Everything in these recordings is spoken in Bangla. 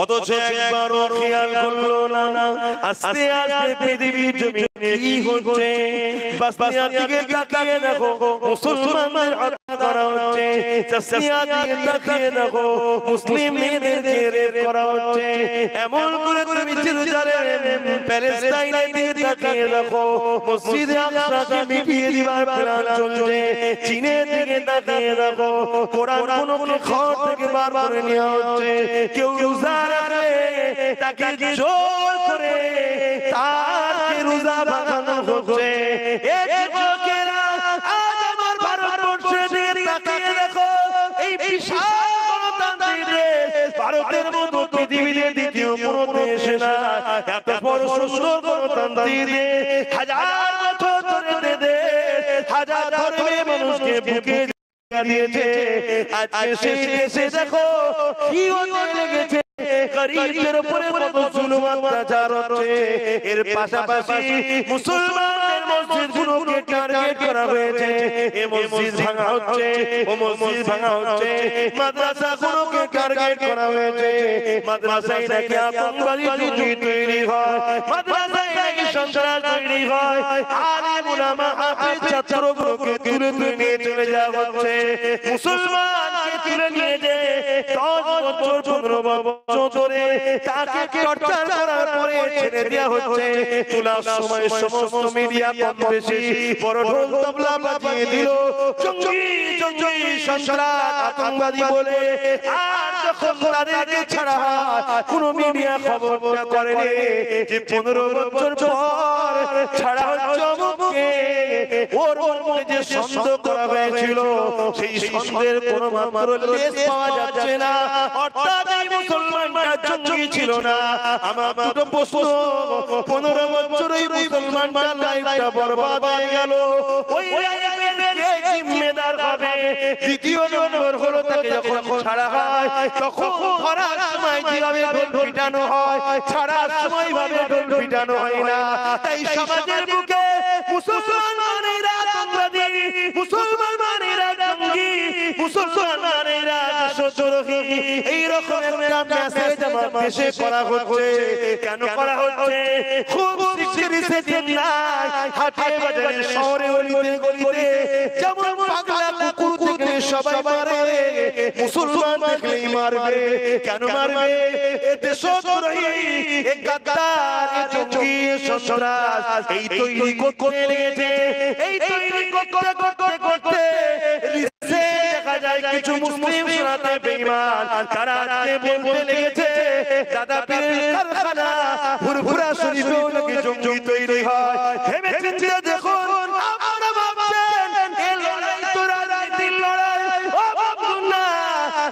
অথচ একবারও খেয়াল করলো না আস্তে আস্তে পৃথিবীর জমিনে কি হচ্ছে। বাসনিয়ার দিকে তাকিয়ে দেখো মুসলমানদের হত্যা করা হচ্ছে, তাসনিয়ার দিকে তাকিয়ে দেখো মুসলিম মেয়েদেরকে রেপ করা হচ্ছে। এমন করে তুমি জেরুজালেম প্যালেস্টাইনের দিকে তাকিয়ে দেখো মসজিদে আকসাকে মিটিয়ে দিবার প্ল্যান চলছে। চীনের দিকে তাকিয়ে দেখো কোরআন কোনকে ঘর থেকে বার করে নেওয়া হচ্ছে। কেউ রোজা রাখে তাকে জোর করে তাকে রোজা বাঁধানো হচ্ছে। এই যুবকেরা আজ আমার ভারতবর্ষের দিকে তাকিয়ে দেখো, এই বিশাল গণতান্ত্রিক দেশ ভারতের মতো পৃথিবীতে দ্বিতীয় কোনো দেশ না। এত বড় সুন্দর গণতান্ত্রিক দেশ, হাজার বছর ধরে দেশ হাজার ধর্মের মানুষকে বুকে দিয়েছে। আজকে সেই দেশে দেখো কি হতে লেগেছে, গরিবদের উপরে কত জুলুম অত্যাচার হচ্ছে। এর পাশাপাশি মুসলমানদের মসজিদগুলোকে টার্গেট করা হয়েছে। এই মসজিদ ভাঙা হচ্ছে, ও মসজিদ ভাঙা হচ্ছে। মাদ্রাসাগুলোকে টার্গেট করা হয়েছে। মাদ্রাসায় নাকি আতঙ্কবাদী জঙ্গি তৈরি হয়, মাদ্রাসায় নাকি সন্ত্রাস তৈরি হয়। আলেম উলামা হাফেজ ছাত্রগুলোকে তুলে নিয়ে চলে যাওয়া হচ্ছে। মুসলমানকে তুলে নিয়ে যে 10 বছর 15 বছর ধরে তাকে টর্চার করার পরে ছেড়ে দেওয়া হচ্ছে। তোলার সময় সমস্ত মিডিয়া কম বেশি বড় ঢোল তবলা বাজিয়ে দিল জঙ্গি জঙ্গি সন্ত্রাস আতঙ্কবাদী বলে। আর যখন তাদেরকে ছাড়া হয় কোনো মিডিয়া খবরটা করেনি যে 15 বছর পর ছাড়া হচ্ছে অমুককে। ওর মধ্যে যে সন্দেহ করা হয়েছিল সেই সন্দেহের কোনো মাত্র লেশ পাওয়া যাচ্ছে না। অর্থাৎ এই মুসলমানটা জঙ্গি ছিল না। আমার দুটো প্রশ্ন, 15 বছর এই মুসলমানটার লাইফটা বরবাদ হয়ে গেল, ওই লাইফের কে জিম্মেদার হবে? দ্বিতীয় নম্বর হলো তাকে যখন ছাড়া হয় তখন ধরার সময় যেভাবে ঢোল পিটানো হয়, ছাড়ার সময় ভাবে ঢোল পিটানো হয় না। তাই সমাজের বুকে মুসলমানেরা আতঙ্কবাদী, মুসলমানেরা জঙ্গি, মুসলমানেরা দেশদ্রোহী, এইরকম একটা মেসেজ আমার দেশে করা হচ্ছে। কেন করা হচ্ছে? খুব সিরিয়াসে দিন নাই, হাটে বাজারে শহরে অলিতে গলিতে যেমন পাগলা কুকুর থেকে সবাই মারে, মুসলমান দেখলেই মারবে। কেন মারবে? এ দেশদ্রোহী, এ গাদ্দার, এ জঙ্গি, এ সন্ত্রাস এই তৈরি করতে লেগেছে। এই তৈরি করতে করতে করতে দেখা যায় কিছু মুসলিম শোনাতে বেঈমান তারা আজকে বলতে লেগেছে দাদা পীরের কারখানা ফুরফুরা শরীফেও নাকি জঙ্গি তৈরি হয়। ভেবে চিন্তে দেখুন, আপনারা ভাবছেন এই লড়াই তো রাজনীতির লড়াই, ও ভাবুন না।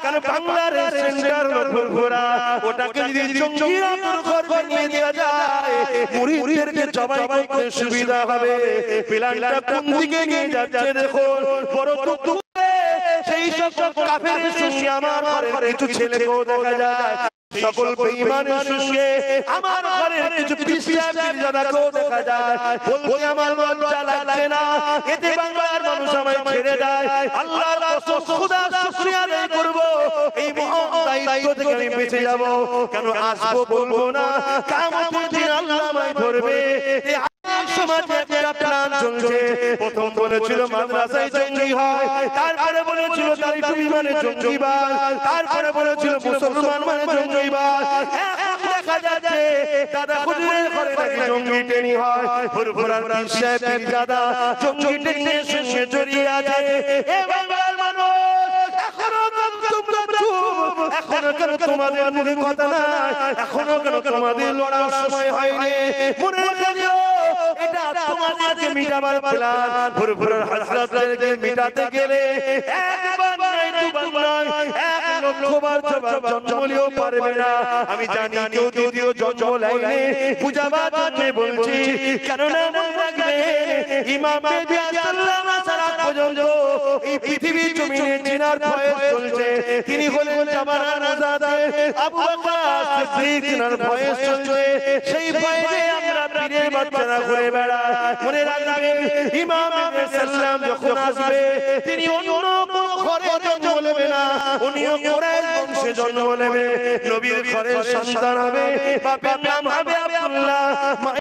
কারণ বাংলার সেন্টার ফুরফুরা, ওটাকে যদি জঙ্গি ঘর বানিয়ে দেওয়া যায় মুরিদদেরকে জবাই করতে সুবিধা হবে। প্ল্যানটা কোন দিকে নিয়ে যাচ্ছে দেখুন। বড় টুকটুক সেই সব কাফেরের সঙ্গে আমার ঘরের কিছু ছেলেকেও দেখা যায়, সকল বেঈমানের সঙ্গে আমার ঘরের কিছু পিসাবকেও দেখা যায়। বলতে আমার লজ্জা লাগছে না, এতে বাংলার মানুষ আমায় ছেড়ে দেয়। আল্লাহর কসম খোদার শুকরিয়া আদায় করব, এই মহান দায়িত্ব থেকে আমি বেঁচে যাব। কেন আসবো বলবো না, কিয়ামতের দিন আল্লাহ আমায় ধরবে। সমাজে একটা প্ল্যান চলছে। প্রথম বলেছিল মাদ্রাসায় জঙ্গি হয়, তারপরে বলেছিল দাড়ি মানে জঙ্গিবাদ, তারপরে বলেছিল মুসলমান মানে জঙ্গিবাদ। এখন দেখা যাচ্ছে দাদা হুজুরের ঘরে নাকি জঙ্গি ট্রেনিং হয়। ফুরফুরার পীর সাহেব দাদা জঙ্গি ট্রেনিং এর সঙ্গে জড়িয়ে আছে। এ বাংলার মানুষ এখনো তোমরা চুপ, এখনো কেন তোমাদের মুখে কথা নাই? এখনো কেন তোমাদের লড়ার সময় হয়নি? মনে রেখে দিও, এটা তোমাদেরকে মিটাবার প্ল্যান। ফুরফুরার হযরতদেরকে মিটাতে গেলে একবার নয় দুবার নয় 1 লক্ষবার জন্মলেও পারবে না। আমি জানি কেউ যদিও জন্ম লাইনে বুঝাবার জন্য বলছি, কেননা মনে রাখবে ইমাম মেহদী সাল্লাল্লাহু আলাইহি ওয়াসাল্লাম পর্যন্ত এই পৃথিবীর জমিনে জিনার বয়স চলছে। তিনি হলেন জামানার আজাদে আবু বকর সিদ্দিক, জিনার বয়স চলছে। সেই বয়সে আমরা পীরের বাচ্চারা ঘুরে বেড়াই। মনে রাখবেন ইমাম মেহদী সাল্লাল্লাহু আলাইহি ওয়াসাল্লাম যখন আসবে তিনি অন্য কোন ঘরে জন্ম নেবে না, উনিও কুরাইশ বংশে জন্ম নেবে, নবীর ঘরের সন্তান হবে, বাপের নাম হবে আব্দুল্লাহ।